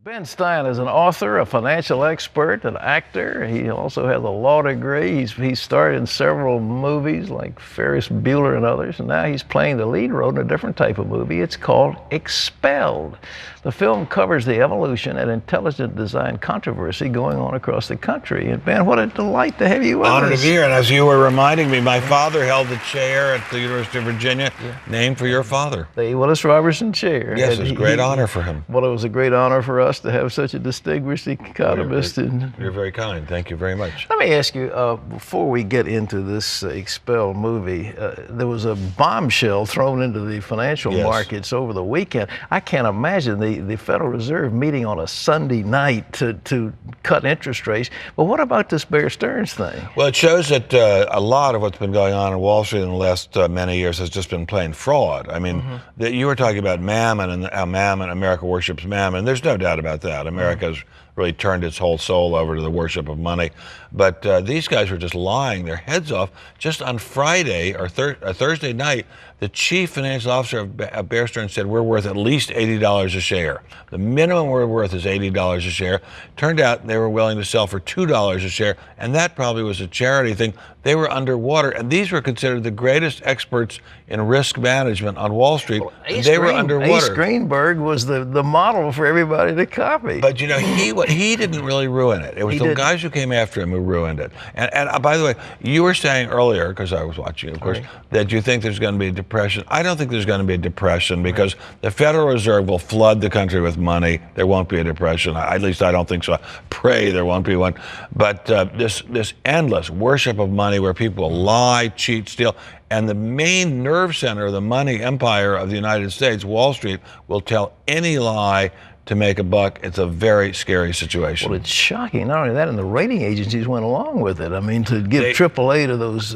Ben Stein is an author, a financial expert, an actor. He also has a law degree. He's starred in several movies like Ferris Bueller and others, and now he's playing the lead role in a different type of movie. It's called Expelled. The film covers the evolution and intelligent design controversy going on across the country. And Ben, what a delight to have you with us. Honored to be here. And as you were reminding me, my father held the chair at the University of Virginia, named for your father. The Willis Robertson Chair. Yes, it was a great honor for him. Well, it was a great honor for us to have such a distinguished economist. You're very kind. Thank you very much. Let me ask you, before we get into this Expelled movie, there was a bombshell thrown into the financial markets over the weekend. I can't imagine the Federal Reserve meeting on a Sunday night to cut interest rates. But what about this Bear Stearns thing? Well, it shows that a lot of what's been going on in Wall Street in the last many years has just been plain fraud. I mean, you were talking about mammon and how America worships mammon. There's no doubt about that. America's really turned its whole soul over to the worship of money. But these guys were just lying their heads off. Just on Friday or Thursday night, the chief financial officer of Bear Stearns said we're worth at least $80 a share. The minimum we're worth is $80 a share. Turned out they were willing to sell for $2 a share, and that probably was a charity thing. They were underwater, and these were considered the greatest experts in risk management on Wall Street. Well, they were underwater. Ace Greenberg was the model for everybody to copy. But you know, he didn't really ruin it. It was the guys who came after him who ruined it. And by the way, you were saying earlier, because I was watching, of course, that you think there's going to be a depression. I don't think there's going to be a depression because the Federal Reserve will flood the country with money. There won't be a depression. At least I don't think so. Pray there won't be one. But this endless worship of money where people lie, cheat, steal, and the main nerve center of the money empire of the United States, Wall Street, will tell any lie to make a buck. It's a very scary situation. Well, it's shocking. Not only that, and the rating agencies went along with it. I mean, to give AAA to those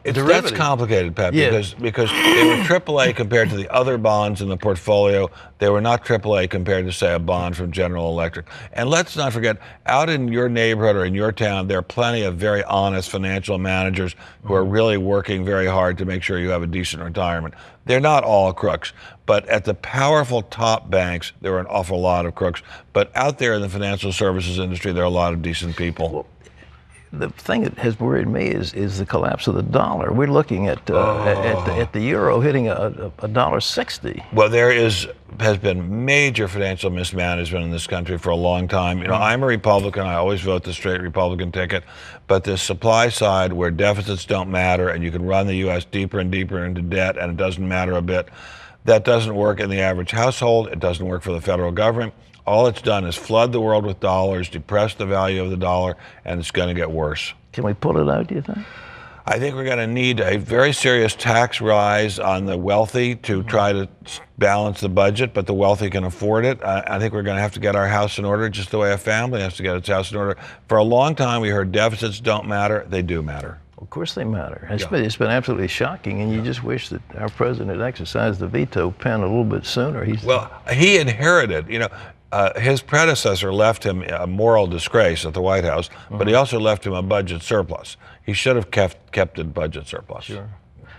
that's complicated, Pat, because they were AAA compared to the other bonds in the portfolio. They were not AAA compared to, say, a bond from General Electric. And let's not forget, out in your neighborhood or in your town, there are plenty of very honest financial managers who are really working very hard to make sure you have a decent retirement. They're not all crooks, but at the powerful top banks, there are an awful lot of crooks. But out there in the financial services industry, there are a lot of decent people. Well, the thing that has worried me is the collapse of the dollar. We're looking at the euro hitting $1.60. Well, there has been major financial mismanagement in this country for a long time. You know, I'm a Republican. I always vote the straight Republican ticket. But the supply side, where deficits don't matter and you can run the U.S. deeper and deeper into debt and it doesn't matter a bit, that doesn't work in the average household. It doesn't work for the federal government. All it's done is flood the world with dollars, depress the value of the dollar, and it's going to get worse. Can we pull it out, do you think? I think we're going to need a very serious tax rise on the wealthy to try to balance the budget, but the wealthy can afford it. I think we're going to have to get our house in order just the way a family has to get its house in order. For a long time, we heard deficits don't matter. They do matter. Of course they matter. It's been absolutely shocking, and you just wish that our president had exercised the veto pen a little bit sooner. Well, he inherited, you know, his predecessor left him a moral disgrace at the White House, but he also left him a budget surplus. He should have kept a budget surplus. Sure.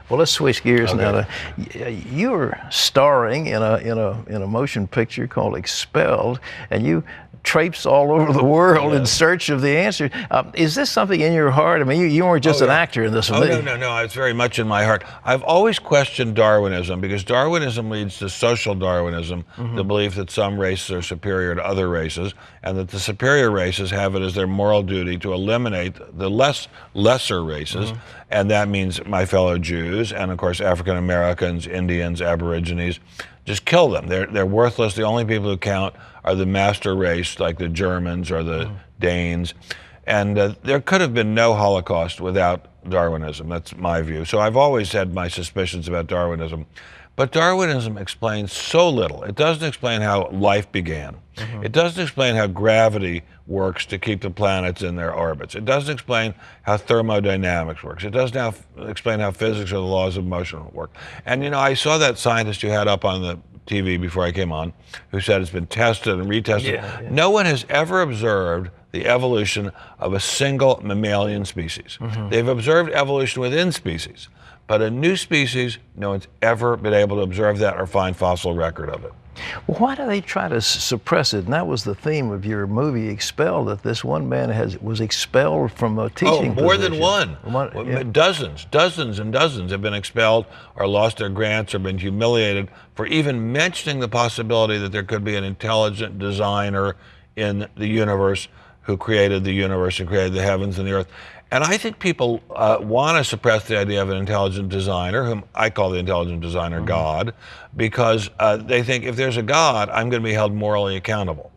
Well, let's switch gears now. You're starring in a motion picture called Expelled, and you traipse all over the world in search of the answer. Is this something in your heart? I mean, you weren't just an actor in this one. No. It's very much in my heart. I've always questioned Darwinism because Darwinism leads to social Darwinism, the belief that some races are superior to other races, and that the superior races have it as their moral duty to eliminate the lesser races, and that means my fellow Jews and, of course, African Americans, Indians, Aborigines. Just kill them. They're worthless. The only people who count are the master race, like the Germans or the Danes. And there could have been no Holocaust without Darwinism. That's my view. So I've always had my suspicions about Darwinism. But Darwinism explains so little. It doesn't explain how life began. It doesn't explain how gravity works to keep the planets in their orbits. It doesn't explain how thermodynamics works. It doesn't explain how physics or the laws of motion work. And you know, I saw that scientist you had up on the TV before I came on, who said it's been tested and retested. No one has ever observed the evolution of a single mammalian species. They've observed evolution within species, but a new species, no one's ever been able to observe that or find fossil record of it. Well, why do they try to suppress it? And that was the theme of your movie, Expelled, that this one man was expelled from a teaching more position. than one. Yeah. Dozens and dozens have been expelled or lost their grants or been humiliated for even mentioning the possibility that there could be an intelligent designer in the universe who created the universe and created the heavens and the earth. And I think people want to suppress the idea of an intelligent designer, whom I call the intelligent designer God, because they think if there's a God, I'm going to be held morally accountable.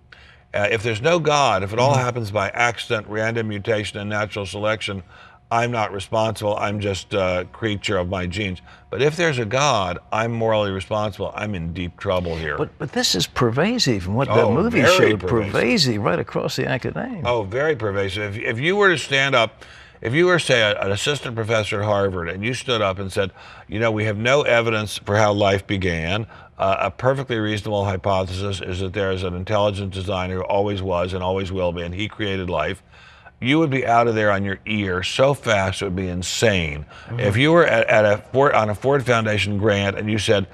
If there's no God, if it all happens by accident, random mutation, and natural selection, I'm not responsible. I'm just a creature of my genes. But if there's a God, I'm morally responsible. I'm in deep trouble here. But this is pervasive, and what that movie showed, pervasive right across the academia. Oh, very pervasive. If you were to stand up, if you were, say, an assistant professor at Harvard, and you stood up and said, you know, we have no evidence for how life began, a perfectly reasonable hypothesis is that there is an intelligent designer who always was and always will be, and he created life, you would be out of there on your ear so fast it would be insane. If you were on a Ford Foundation grant and you said,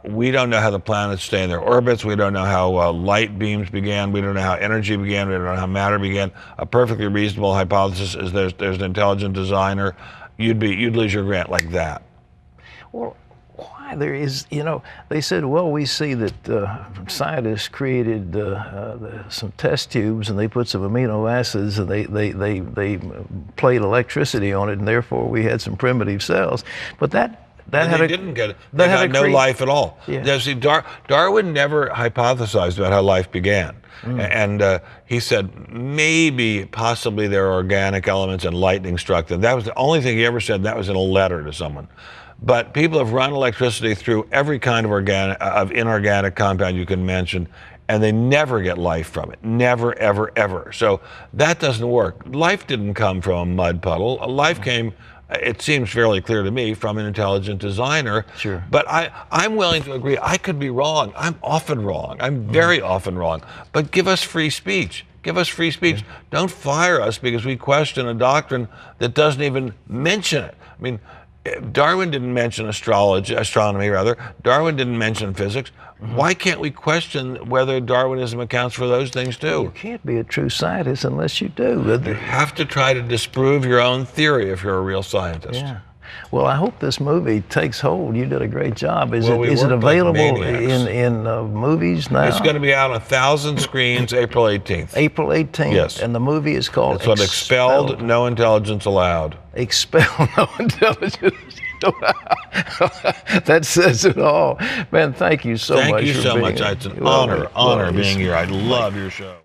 we don't know how the planets stay in their orbits, we don't know how light beams began, we don't know how energy began, we don't know how matter began, a perfectly reasonable hypothesis is there's an intelligent designer, you'd lose your grant like that. Well, why there is, you know, they said, well, we see that scientists created some test tubes and they put some amino acids and they played electricity on it, and therefore we had some primitive cells. But that didn't get it. They got no life at all. Yeah. Now, see, Darwin never hypothesized about how life began. And he said maybe, possibly there are organic elements and lightning struck them. That was the only thing he ever said, and that was in a letter to someone. But people have run electricity through every kind of inorganic compound you can mention, and they never get life from it. Never, ever, ever. So that doesn't work. Life didn't come from a mud puddle. Life came, it seems fairly clear to me, from an intelligent designer. Sure. But I'm willing to agree. I could be wrong. I'm often wrong. I'm very often wrong. But give us free speech. Give us free speech. Don't fire us because we question a doctrine that doesn't even mention it. I mean, Darwin didn't mention astronomy. Darwin didn't mention physics. Why can't we question whether Darwinism accounts for those things too? You can't be a true scientist unless you do. You have to try to disprove your own theory if you're a real scientist. Yeah. Well, I hope this movie takes hold. You did a great job. Is it worked available like in movies now? It's going to be out on 1,000 screens April 18th. April 18th. Yes. And the movie is called It's called Expelled, No Intelligence Allowed. Expelled, No Intelligence. That says it all. Man, thank you so much. Thank you so much. It's an honor being here. I love your show.